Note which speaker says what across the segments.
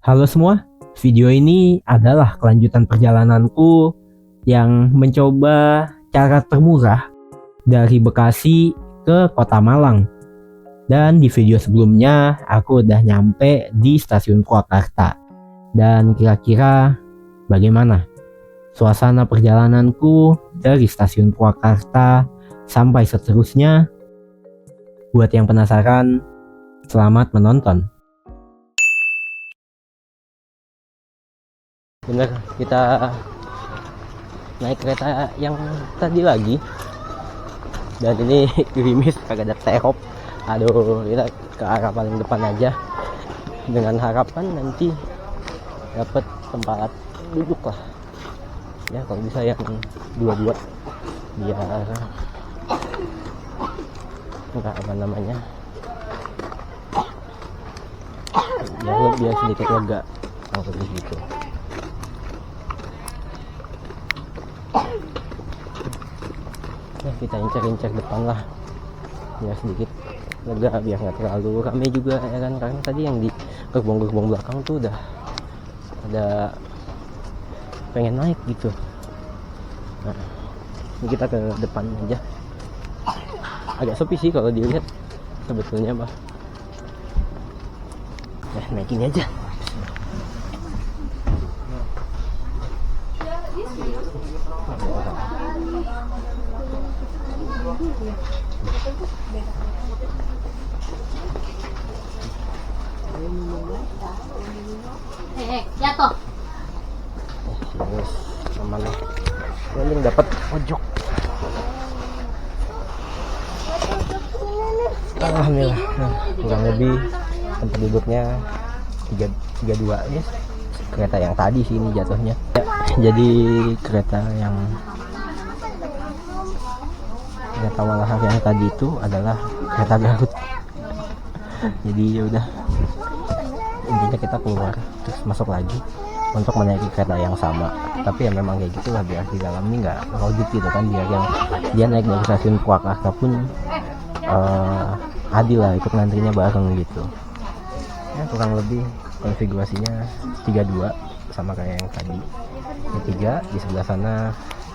Speaker 1: Halo semua, video ini adalah kelanjutan perjalananku yang mencoba cara termurah dari Bekasi ke Kota Malang. Dan di video sebelumnya aku udah nyampe di stasiun Purwakarta. Dan kira-kira bagaimana suasana perjalananku dari stasiun Purwakarta sampai seterusnya? Buat yang penasaran, selamat menonton. Bener, kita naik kereta yang tadi lagi, dan ini gerimis kagak ada terop. Aduh, kita ke arah paling depan aja dengan harapan nanti dapat tempat duduk lah ya, kalau bisa yang dua-dua biar enggak apa namanya, biar sedikit lega kalau begitu. Ya, kita incer-incer depan lah biar sedikit lega, biar nggak terlalu ramai juga ya kan, karena tadi yang di gerbong-gerbong belakang tuh udah ada pengen naik gitu. Nah, ini kita ke depan aja, agak sepi sih kalau dilihat sebetulnya bah. Nah, naik ini aja.
Speaker 2: Jatuh.
Speaker 1: Yes, aman lah. Yang dapat pojok. Alhamdulillah. Nah, kurang lebih tempat duduknya 32 ya. Kereta yang tadi sih ini jatuhnya. Ya, jadi kereta Malahar yang tadi itu adalah kereta Garut. Jadi ya udah, intinya kita keluar terus masuk lagi untuk menaiki kereta yang sama. Tapi ya memang kayak gitulah, biar di dalam ini nggak logik gitu kan, biar yang dia naik dari stasiun Purwakarta pun adil lah, ikut ngantrinya bareng gitu ya. Kurang lebih konfigurasinya 32 sama kayak yang tadi, ini 3 di sebelah sana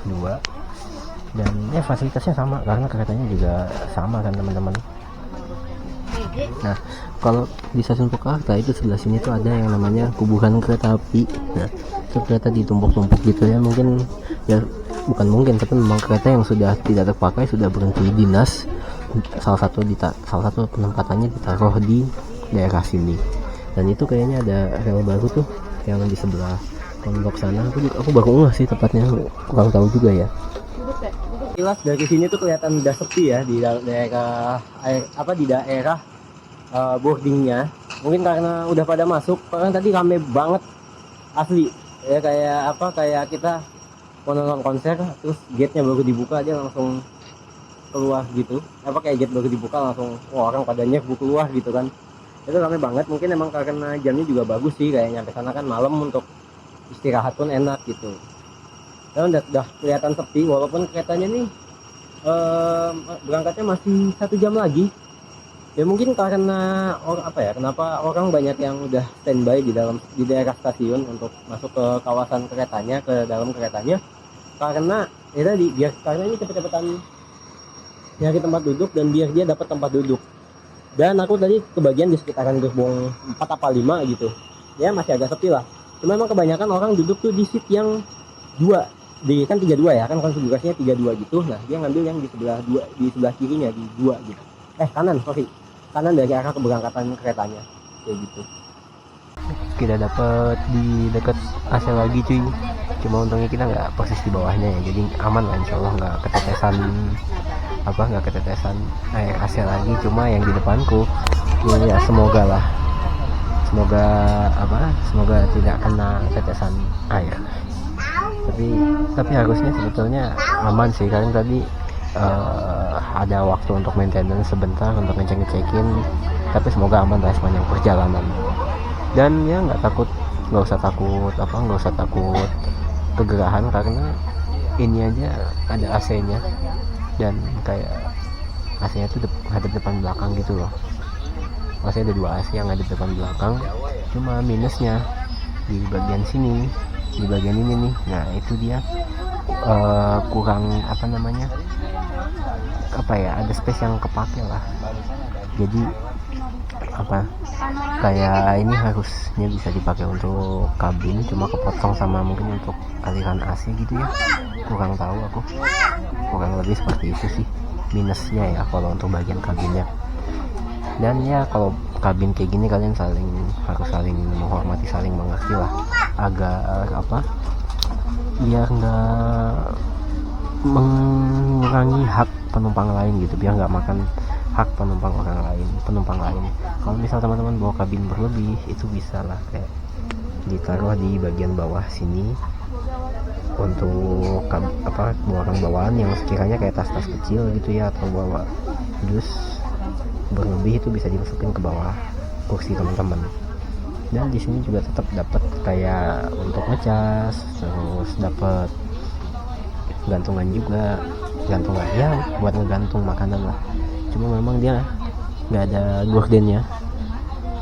Speaker 1: 2, dan ya fasilitasnya sama karena keretanya juga sama kan teman-teman. Nah, kalau di stasiun Purwakarta itu sebelah sini tuh ada yang namanya kuburan kereta api. Nah, itu kereta ditumpuk-tumpuk gitu ya, mungkin ya bukan mungkin, tapi memang kereta yang sudah tidak terpakai, sudah berhenti dinas. Salah satu penempatannya ditaruh di daerah sini. Dan itu kayaknya ada rel baru tuh yang di sebelah pondok sana. Aku baru ngeh sih tepatnya, kurang tahu juga ya. Jelas dari sini tuh kelihatan udah sepi ya di daerah boardingnya. Mungkin karena udah pada masuk, karena tadi rame banget asli ya, kayak kita mau nonton konser terus gate-nya baru dibuka dia langsung keluar gitu, kayak gate baru dibuka langsung orang pada nyerbu keluar gitu kan. Itu rame banget, mungkin emang karena jamnya juga bagus sih, kayak nyampe sana kan malam, untuk istirahat pun enak gitu. Dan udah kelihatan sepi, walaupun keretanya nih berangkatnya masih 1 jam lagi. Ya mungkin karena kenapa orang banyak yang udah standby di daerah stasiun untuk masuk ke kawasan keretanya, ke dalam keretanya, karena ya tadi karena ini cepet-cepetan nyari tempat duduk dan biar dia dapat tempat duduk. Dan aku tadi kebagian di sekitaran gerbong 4 apa 5 gitu ya, masih agak sepi lah. Cuma emang kebanyakan orang duduk tuh di seat yang 2, kan 32 ya kan, konfigurasinya 32 gitu. Nah, dia ngambil yang di sebelah kirinya, di 2 gitu, kanan dari arah keberangkatan keretanya kayak gitu. Kita dapat di dekat AC lagi cuy, cuma untungnya kita nggak persis di bawahnya ya, jadi aman lah insyaallah, nggak ketetesan air AC lagi. Cuma yang di depanku ya semoga tidak kena tetesan air. Tapi harusnya sebetulnya aman sih, karena tadi ada waktu untuk maintenance sebentar untuk ngecek-ngecekin, tapi semoga aman lah sepanjang perjalanan. Dan ya nggak usah takut kegerahan, karena ini aja ada AC-nya, dan kayak AC-nya tuh hadap depan belakang gitu loh. Masih ada 2 AC yang ada depan belakang. Cuma minusnya di bagian sini, di bagian ini nih. Nah itu dia kurang apa namanya, apa ya, ada space yang kepake lah. Jadi apa, kayak ini harusnya bisa dipakai untuk kabin, cuma kepotong sama mungkin untuk aliran AC gitu ya, kurang tahu aku. Kurang lebih seperti itu sih minusnya ya kalau untuk bagian kabinnya. Dan ya kalau kabin kayak gini kalian harus saling menghormati, saling mengerti lah, agak apa, biar nggak mengurangi hak penumpang lain gitu, biar nggak makan hak penumpang lain. Kalau misal teman-teman bawa kabin berlebih, itu bisa lah kayak ditaruh di bagian bawah sini untuk bawaan yang sekiranya kayak tas-tas kecil gitu ya, atau bawa dus berlebih, itu bisa dimasukin ke bawah kursi teman-teman. Dan di sini juga tetap dapat kayak untuk ngecas, terus dapat gantungan juga, gantungan ya buat ngegantung makanan lah. Cuma memang dia nggak ada gordennya.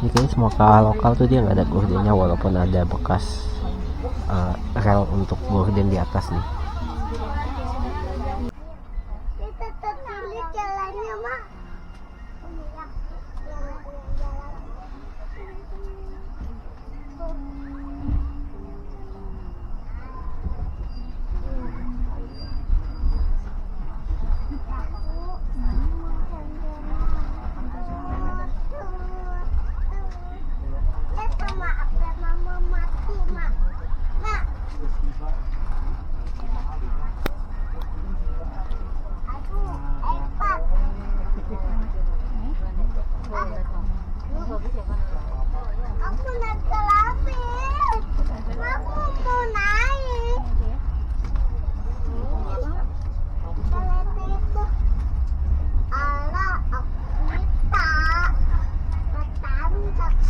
Speaker 1: Ini kayaknya semua lokal tuh dia nggak ada gordennya, walaupun ada bekas rel untuk gorden di atas nih.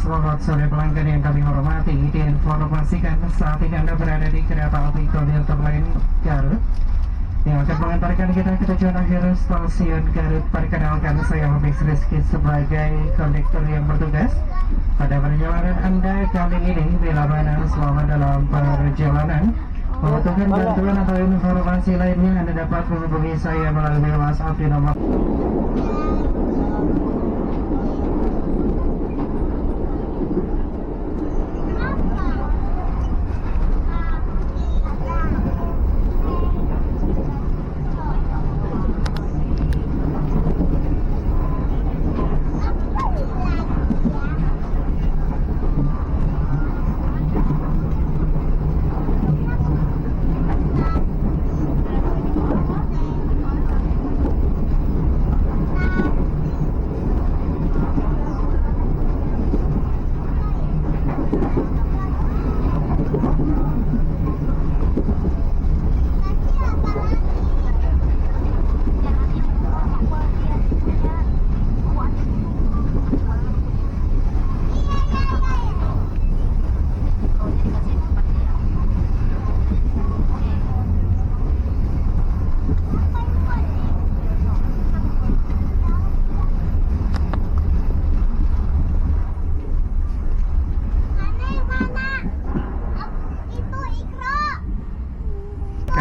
Speaker 2: Selamat sore pelanggan yang kami hormati. Diinformasikan saat ini Anda berada di kereta api komuter lain Garut yang akan mengantarkan kita ke tujuan akhir stasiun Garut. Perkenalkan, saya Habis Rizky sebagai kondektur yang bertugas pada perjalanan Anda kali ini. Bila mana selama dalam perjalanan membutuhkan bantuan atau informasi lainnya, Anda dapat menghubungi saya melalui WhatsApp di nomor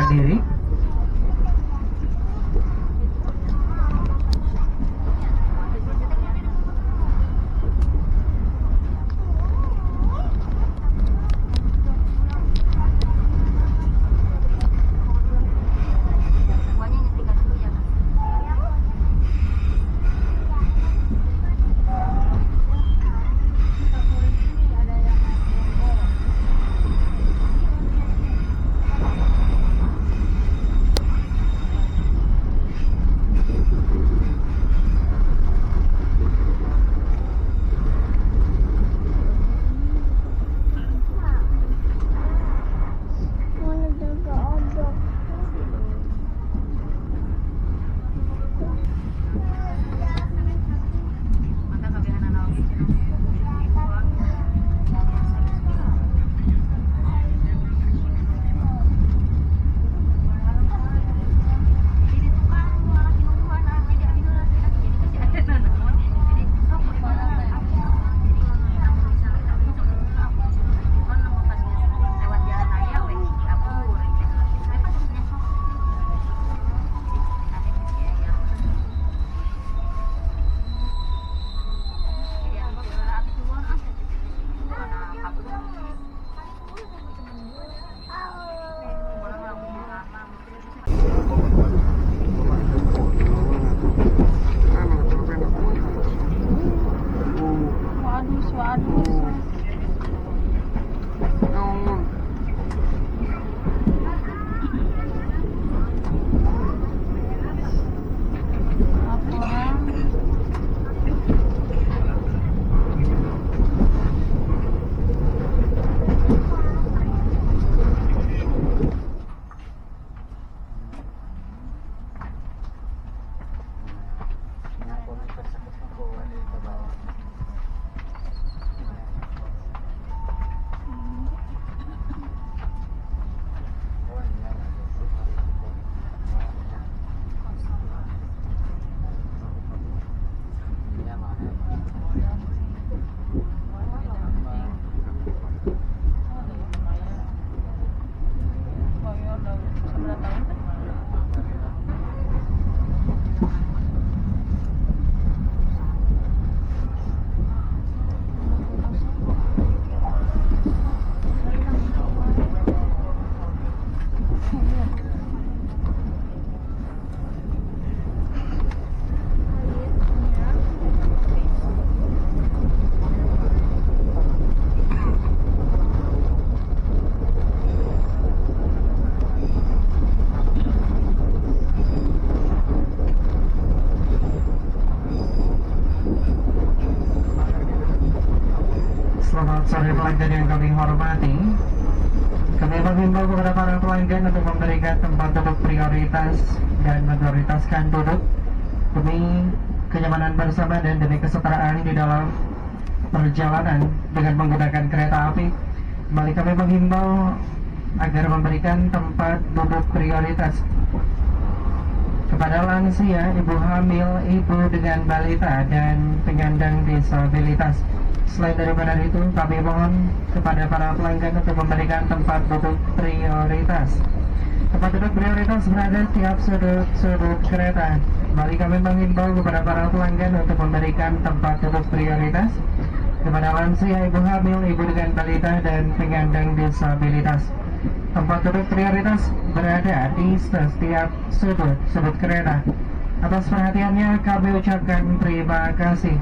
Speaker 2: diri. pelanggan yang kami hormati, kami menghimbau kepada para pelanggan untuk memberikan tempat duduk prioritas dan memprioritaskan duduk demi kenyamanan bersama dan demi kesetaraan di dalam perjalanan dengan menggunakan kereta api. Kembali kami menghimbau agar memberikan tempat duduk prioritas kepada lansia, ibu hamil, ibu dengan balita, dan penyandang disabilitas. Selain daripada itu, kami mohon kepada para pelanggan untuk memberikan tempat duduk prioritas. Tempat duduk prioritas berada tiap sudut kereta. Kembali kami menghimbau kepada para pelanggan untuk memberikan tempat duduk prioritas kepada lansia, ibu hamil, ibu dengan balita, dan penyandang disabilitas. Tempat duduk prioritas berada di setiap sudut kereta. Atas perhatiannya kami ucapkan terima kasih.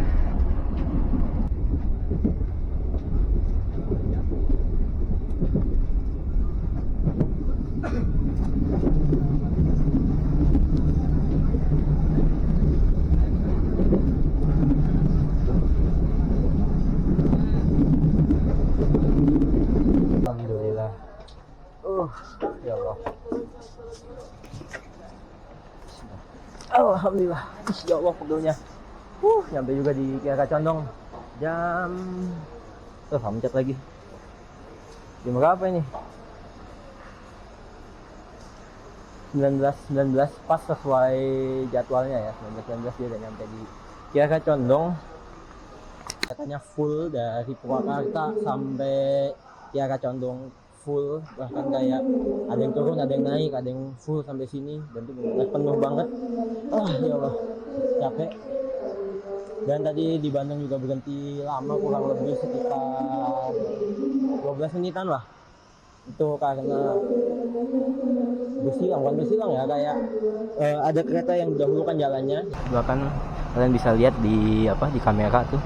Speaker 1: Alhamdulillah. Ya Allah. Alhamdulillah. Ya Allah pegelnya. Nyampe juga di Kiara Condong. Jam mencet lagi. Jam berapa ini? 19 pas sesuai jadwalnya ya. 19 dia udah nyampe di Kiara Condong. Katanya full dari Purwakarta sampai Kiara Condong full, bahkan kayak ada yang turun, ada yang naik, ada yang full sampai sini, dan itu benar penuh banget. Ya Allah, capek. Dan tadi di Bandung juga berhenti lama, kurang lebih sekitar 12 menitan lah. Itu karena bukan bersilang ya, kayak ada kereta yang dahulukan jalannya. Bahkan kalian bisa lihat di kamera tuh,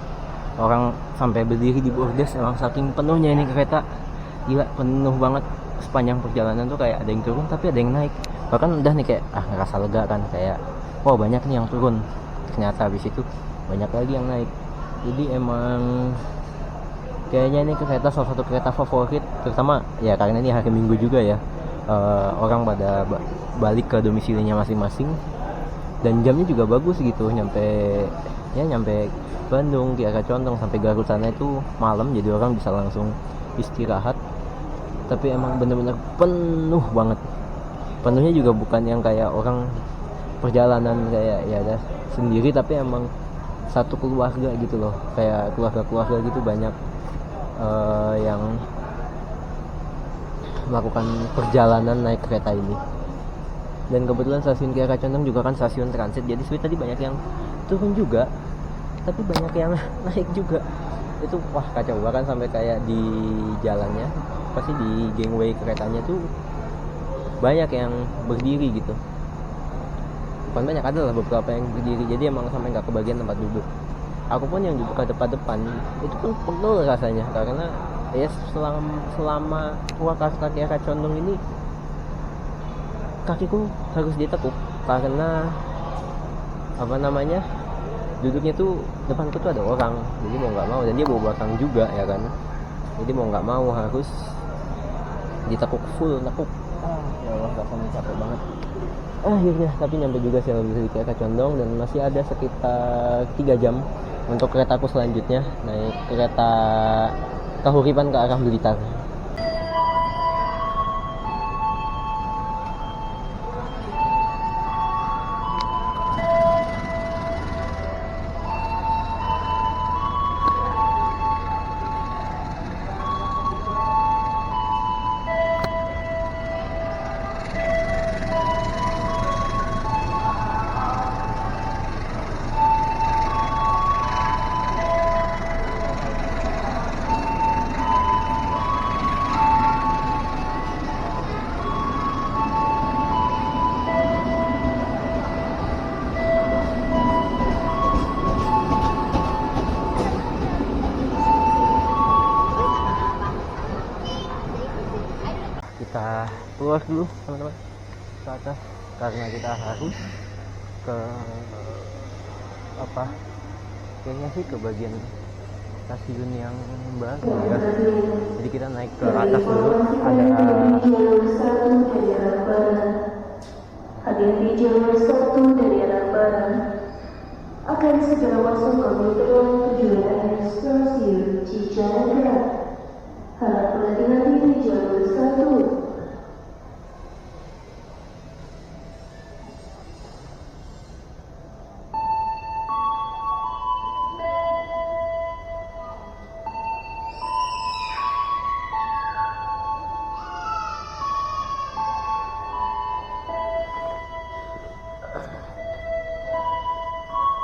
Speaker 1: orang sampai berdiri di bordes, emang saking penuhnya ini kereta. Gila, penuh banget sepanjang perjalanan tuh, kayak ada yang turun tapi ada yang naik. Bahkan udah nih kayak ngerasa lega kan, kayak wow banyak nih yang turun, ternyata habis itu banyak lagi yang naik. Jadi emang kayaknya ini kereta salah satu kereta favorit, terutama ya karena ini hari Minggu juga ya. Orang pada balik ke domisilinya masing-masing, dan jamnya juga bagus gitu, nyampe Bandung, Kiara Condong sampai Garut sana itu malam, jadi orang bisa langsung istirahat. Tapi emang bener-bener penuh banget. Penuhnya juga bukan yang kayak orang perjalanan kayak ya ada sendiri, tapi emang satu keluarga gitu loh, kayak keluarga gitu, banyak yang melakukan perjalanan naik kereta ini. Dan kebetulan stasiun Kiara Condong juga kan stasiun transit, jadi tadi banyak yang turun juga, tapi banyak yang naik juga. Itu wah kacau, bahkan sampai kayak di jalannya, pasti di gangway keretanya tuh banyak yang berdiri gitu. Bukan banyak, adalah beberapa yang berdiri, jadi emang sampai nggak kebagian tempat duduk. Aku pun yang duduk ke depan itu pun pegel rasanya, karena ya selama Purwakarta Kiara Condong ini kakiku harus ditekuk, karena duduknya tuh depanku tuh ada orang, jadi mau nggak mau, dan dia bawa belakang juga ya kan, jadi mau nggak mau harus ditekuk full, nekuk. Ya Allah, rasanya capek banget. Akhirnya tapi nyampe juga sih di Kiara Condong, dan masih ada sekitar 3 jam untuk keretaku selanjutnya, naik kereta Kahuripan ke arah Blitar. Kita keluar dulu teman-teman ke atas, karena kita harus ke kayaknya sih ke bagian stasiun yang baru ya. Jadi kita naik ke atas dulu, ada
Speaker 3: hadir di jalur 1 dari arah barat akan segera masuk ke metro tujuan akhir stasiun Cijanegara. Harap berhati-hati di jalur 1.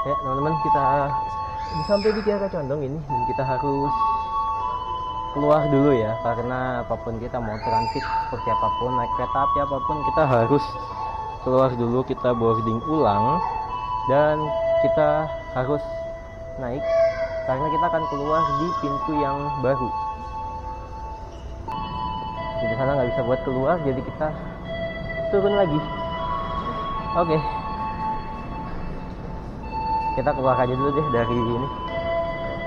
Speaker 1: Ya teman-teman, kita sampai di Kiara Condong ini dan kita harus keluar dulu ya, karena apapun kita mau transit seperti apapun, naik kereta api apapun, kita harus keluar dulu, kita boarding ulang dan kita harus naik karena kita akan keluar di pintu yang baru. Di sana nggak bisa buat keluar, jadi kita turun lagi. Oke. Kita keluar aja dulu deh dari ini,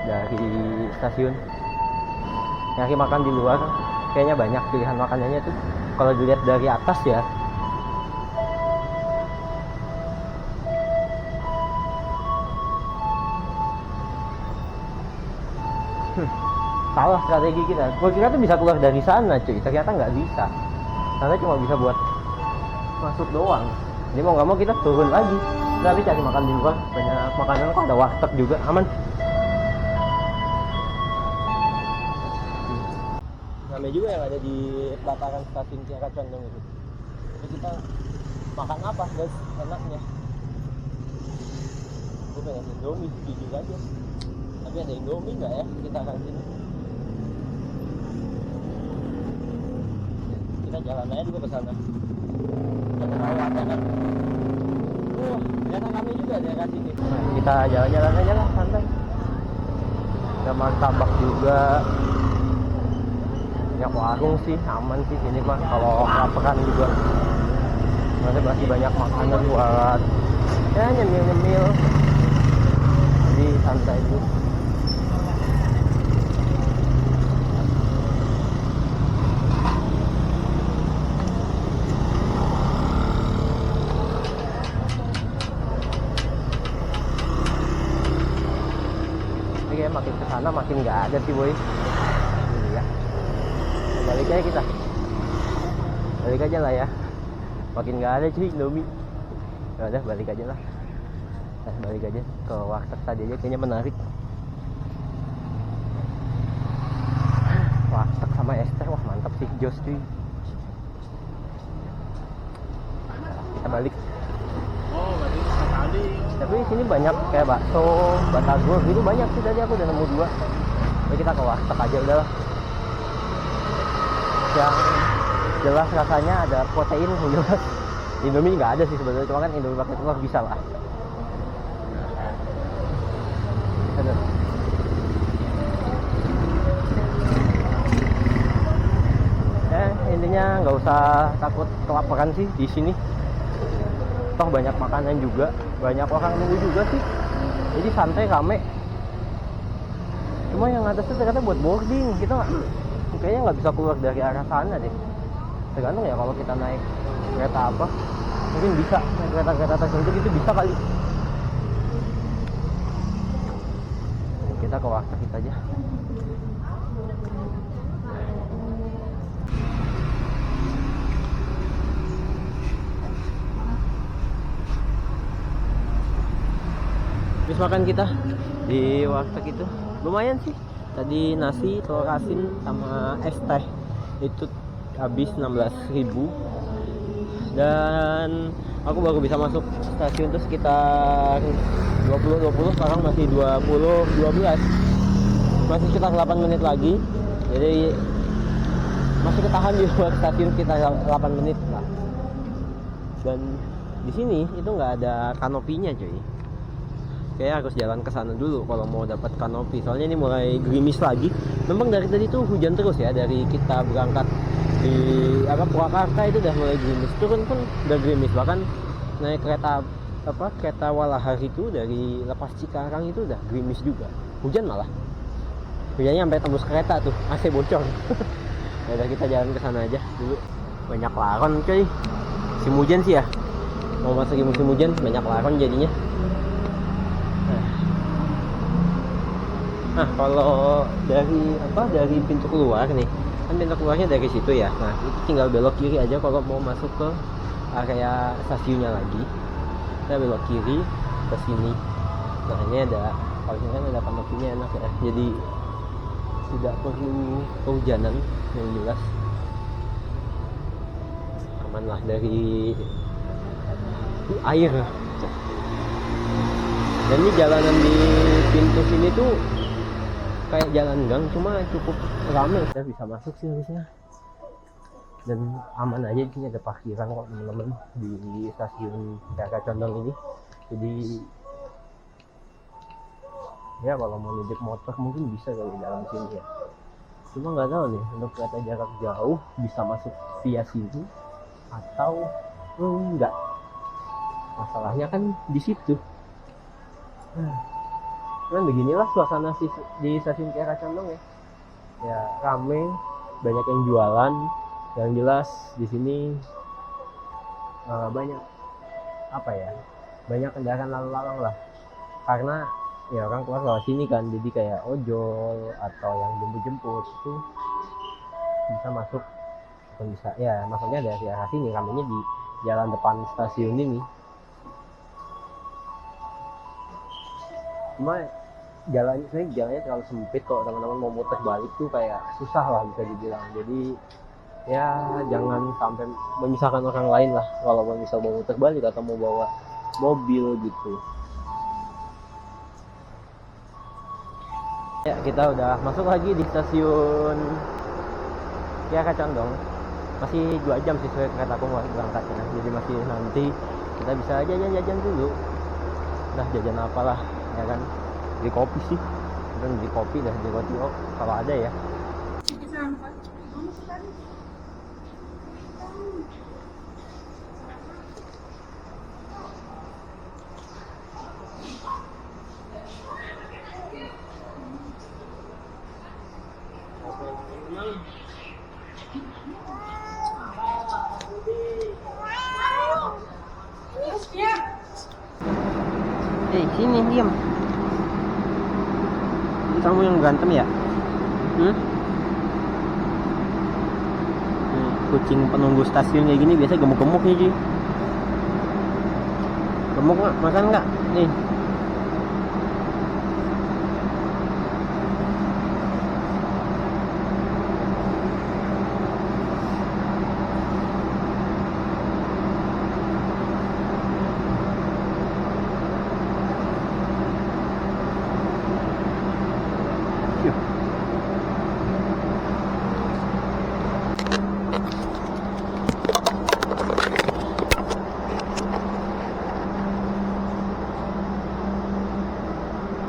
Speaker 1: dari stasiun. Nyari makan di luar, kayaknya banyak pilihan makanannya tuh. Kalau dilihat dari atas ya. Salah strategi kita. Gue kira tuh bisa keluar dari sana cuy, ternyata nggak bisa. Sana cuma bisa buat masuk doang. Jadi mau nggak mau kita turun lagi. Tapi cari makan di luar, banyak makanan kok, ada warteg juga, aman. Namanya juga yang ada di pelataran stasiun Kiara Condong itu. Jadi kita makan apa guys, enaknya? Gue pengen Indomie, jujur aja. Tapi ada Indomie nggak ya kita kan sini? Kita jalan aja juga ke sana. Kita tahu apa kan? Ternyata kami juga daerah sini. Nah, kita jalan-jalan aja lah, santai. Ada martabak juga. Banyak warung sih, aman sih sini mah. Kalau kelaparan juga masih banyak makanan buat ya nyemil-nyemil. Jadi santai tuh. Makin kesana makin nggak ada sih boy. Iya. Balik aja kita. Balik aja lah ya. Makin nggak ada cuy Indomie. Ya udah balik aja lah. Nah, balik aja ke warteg tadi aja, kayaknya menarik. Warteg sama es teh, wah mantap sih, jos cuy. Kita balik. Tapi sini banyak kayak bakso, batagor gitu banyak sih, tadi aku udah nemu 2. Jadi kita ke warteg aja udahlah. Yang jelas rasanya ada protein, jelas. Indomie nggak ada sih sebenarnya, cuma kan Indomie pakai telur bisa lah. Intinya nggak usah takut kelaparan sih di sini. Toh banyak makanan juga, banyak orang nunggu juga sih, jadi santai rame. Cuma yang atas itu ternyata buat boarding, kita kayaknya nggak bisa keluar dari arah sana deh. Tergantung ya, kalau kita naik kereta apa mungkin bisa, naik kereta-kereta tertentu gitu bisa kali. Kita ke warteg kita aja. Habis makan kita di warteg itu lumayan sih. Tadi nasi, telur asin sama es teh itu habis 16.000. Dan aku baru bisa masuk stasiun tuh sekitar 20, sekarang masih 12. Masih sekitar 8 menit lagi. Jadi masih ketahan di luar stasiun sekitar 8 menit lah. Dan di sini itu nggak ada kanopinya cuy. Kayak harus jalan ke sana dulu kalau mau dapat kanopi. Soalnya ini mulai gerimis lagi. Memang dari tadi tuh hujan terus ya, dari kita berangkat di Purwakarta itu udah mulai gerimis. Turun pun udah gerimis. Bahkan naik kereta Walahar itu dari lepas Cikarang itu udah gerimis juga. Hujan malah. hujannya sampai tembus kereta tuh, AC bocor. Ya udah kita jalan ke sana aja dulu. Banyak laron cuy. Musim hujan sih ya. Mau masuk musim hujan banyak laron jadinya. Nah, kalau dari pintu keluar nih, kan pintu keluarnya dari situ ya. Nah, itu tinggal belok kiri aja kalau mau masuk ke area stasiunnya lagi. Kita belok kiri ke sini. Nah, ini ada, kalau ini kan ada kanopinya enak ya. Jadi tidak perlu kehujanan yang jelas. Aman lah dari air. Dan ini jalanan di pintu sini tuh kayak jalan gang, cuma cukup ramai, kita bisa masuk sih harusnya. Dan aman aja, di sini ada parkiran kok teman-teman di stasiun PK Condong ini. Jadi ya kalau mau nitip motor mungkin bisa kali di dalam sini ya. Cuma nggak tahu nih untuk kereta jarak jauh bisa masuk via sini atau enggak. Masalahnya kan di situ. Kan beginilah suasana di stasiun Kiara Condong ya. Ya rame, banyak yang jualan. Yang jelas di sini banyak banyak kendaraan lalu lalang lah. Karena ya orang keluar lewat sini kan, jadi kayak ojol atau yang jemput itu bisa masuk, atau bisa ya maksudnya dari arah sini, ramenya di jalan depan stasiun ini. Cuma jalannya terlalu sempit, kalau teman-teman mau muter balik tuh kayak susah lah bisa dibilang. Jadi ya jangan sampai memisahkan orang lain lah kalau mau muter balik atau mau bawa mobil gitu. Ya, kita udah masuk lagi di stasiun Kiara Condong. Masih 2 jam sih kereta aku mau berangkatnya. Jadi masih nanti kita bisa jajan-jajan dulu. Nah, jajan apalah ya kan, di kopi sih, dan di kopi dan di roti kalau ada ya. Sini diam. Kamu yang berantem ya? Kucing penunggu stasiun kayak gini biasa gemuk-gemuk nih cuy. Gemuk nggak? Makan nggak? Nih.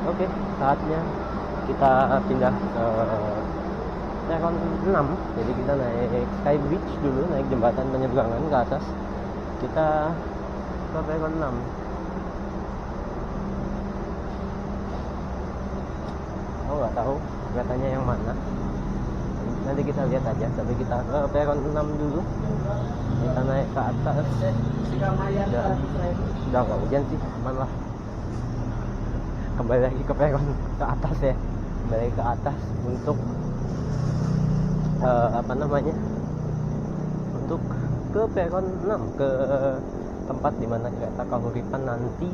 Speaker 1: Oke, saatnya kita pindah ke peron 6. Jadi kita naik Sky Bridge dulu, naik jembatan penyeberangan ke atas. Kita ke peron 6. Oh, nggak tahu keretanya yang mana. Nanti kita lihat aja, tapi kita ke peron 6 dulu. Kita naik ke atas. Udah nggak hujan sih, aman lah. Kembali lagi ke peron ke atas ya, kembali ke atas untuk untuk ke peron 6, ke tempat dimana kereta Kahuripan nanti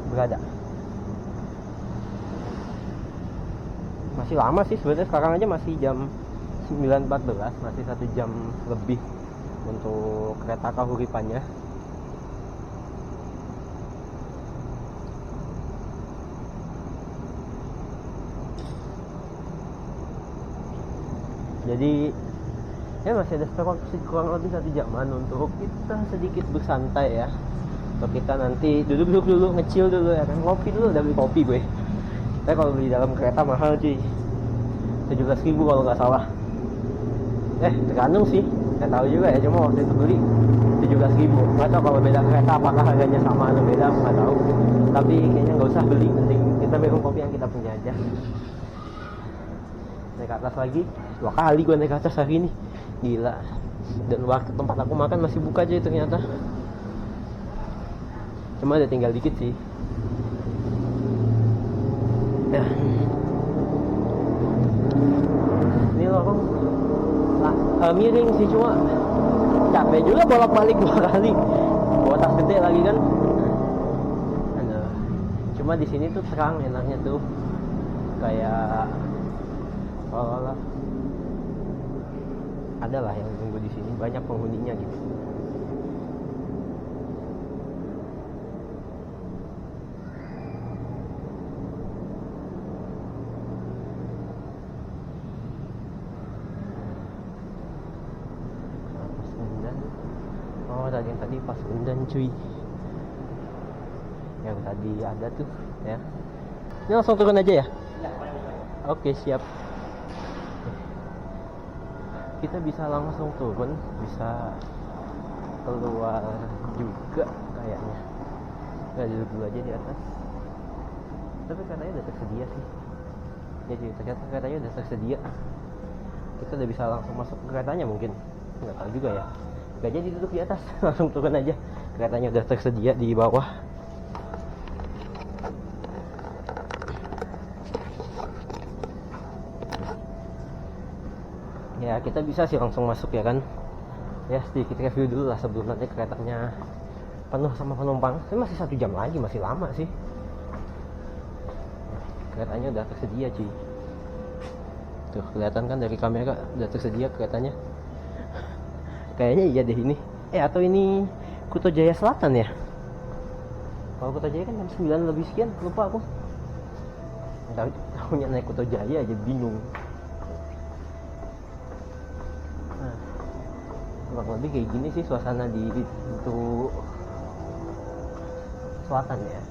Speaker 1: berada. Masih lama sih sebenarnya, sekarang aja masih jam 9.14, masih 1 jam lebih untuk kereta Kahuripannya. Jadi ya masih ada waktu kurang lebih 1 jaman untuk kita sedikit bersantai ya. Untuk kita nanti duduk dulu, ngecil dulu ya kan, ngopi dulu, udah beli kopi gue. Tapi kalau beli dalam kereta mahal cuy, 17.000 kalau nggak salah. Tergantung sih, nggak tahu juga ya, cuma waktu itu beli 17.000. Nggak tahu kalau beda kereta apakah harganya sama atau beda, nggak tahu. Tapi kayaknya nggak usah beli, mending kita kita minum kopi yang kita punya aja. Naik ke atas lagi, 2 kali gue naik ke atas hari ini, gila. Dan waktu tempat aku makan masih buka aja ternyata, cuma udah tinggal dikit sih ya. Ini lorong miring sih, cuma capek juga bolak-balik 2 kali, bawa tas gede lagi kan. Aduh. Cuma di sini tuh terang, enaknya tuh kayak seolah-olah ada lah yang tunggu di sini, banyak penghuninya gitu. Oh tadi pas undan cuy, yang tadi ada tuh ya. Ini langsung turun aja ya? Oke siap. Kita bisa langsung turun, bisa keluar juga kayaknya. Nggak, duduk dulu aja di atas. Tapi katanya udah tersedia sih. Ya jadi ternyata katanya udah tersedia. Kita udah bisa langsung masuk ke keretanya mungkin. Nggak tahu juga ya. Nggak jadi duduk di atas, langsung turun aja. Keretanya udah tersedia di bawah. Ya kita bisa sih langsung masuk ya kan. Ya sedikit review dulu lah sebelum nanti keretanya penuh sama penumpang. Ini masih 1 jam lagi, masih lama sih. Keretanya udah tersedia cuy. Tuh kelihatan kan dari kamera udah tersedia keretanya. Kayaknya iya deh ini. Atau ini Kuto Jaya Selatan ya. Kalau Kuto Jaya kan jam 9 lebih sekian, lupa aku. Tahunya naik Kuto Jaya aja bingung. Kurang lebih kayak gini sih suasana di itu selatan ya.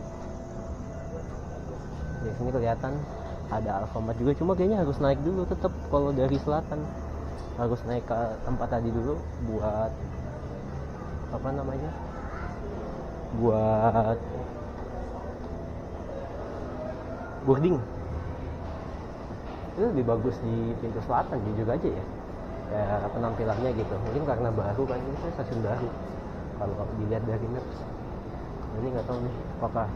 Speaker 1: Di sini kelihatan ada Alfamart juga, cuma kayaknya harus naik dulu tetap kalau dari selatan. Harus naik ke tempat tadi dulu buat apa namanya? Buat boarding. Itu lebih bagus di pintu selatan jujur aja ya. Kayak penampilannya gitu, mungkin karena baru kan, ini saya stasiun baru kalau dilihat dari maps. Ini nggak tahu nih apakah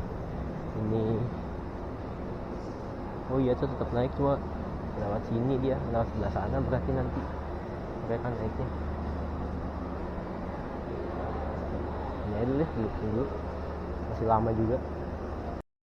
Speaker 1: ini, oh iya tuh tetap naik, cuma lewat sini dia, lewat sebelah sana berarti nanti mereka naiknya. Ini dulu deh, dulu masih lama juga.